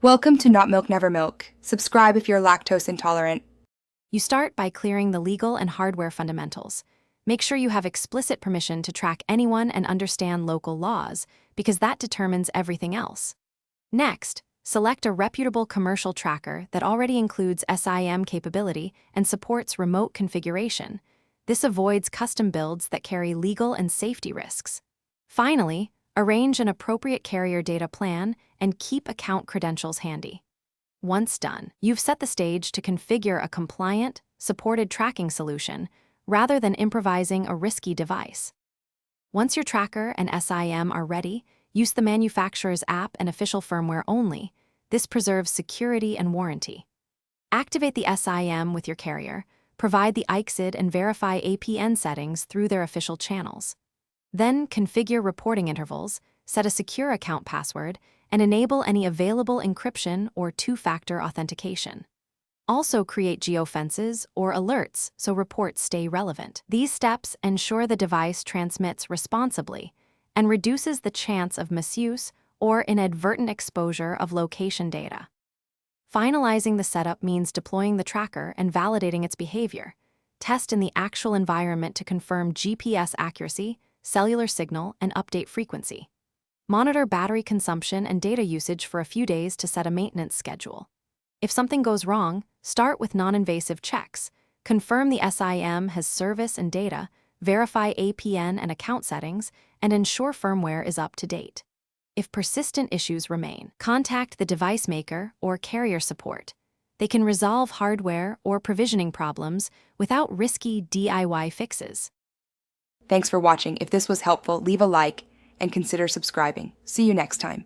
Welcome to Not Milk Never Milk. Subscribe if you're lactose intolerant. You start by clearing the legal and hardware fundamentals. Make sure you have explicit permission to track anyone and understand local laws, because that determines everything else. Next, select a reputable commercial tracker that already includes SIM capability and supports remote configuration. This avoids custom builds that carry legal and safety risks. Finally, arrange an appropriate carrier data plan and keep account credentials handy. Once done, you've set the stage to configure a compliant, supported tracking solution rather than improvising a risky device. Once your tracker and SIM are ready, use the manufacturer's app and official firmware only. This preserves security and warranty. Activate the SIM with your carrier, provide the ICSID and verify APN settings through their official channels. Then configure reporting intervals, set a secure account password, and enable any available encryption or two-factor authentication. Also create geofences or alerts so reports stay relevant. These steps ensure the device transmits responsibly and reduces the chance of misuse or inadvertent exposure of location data. Finalizing the setup means deploying the tracker and validating its behavior. Test in the actual environment to confirm GPS accuracy, cellular signal, and update frequency. Monitor battery consumption and data usage for a few days to set a maintenance schedule. If something goes wrong, start with non-invasive checks. Confirm the SIM has service and data, verify APN and account settings, and ensure firmware is up to date. If persistent issues remain, contact the device maker or carrier support. They can resolve hardware or provisioning problems without risky DIY fixes. Thanks for watching. If this was helpful, leave a like and consider subscribing. See you next time.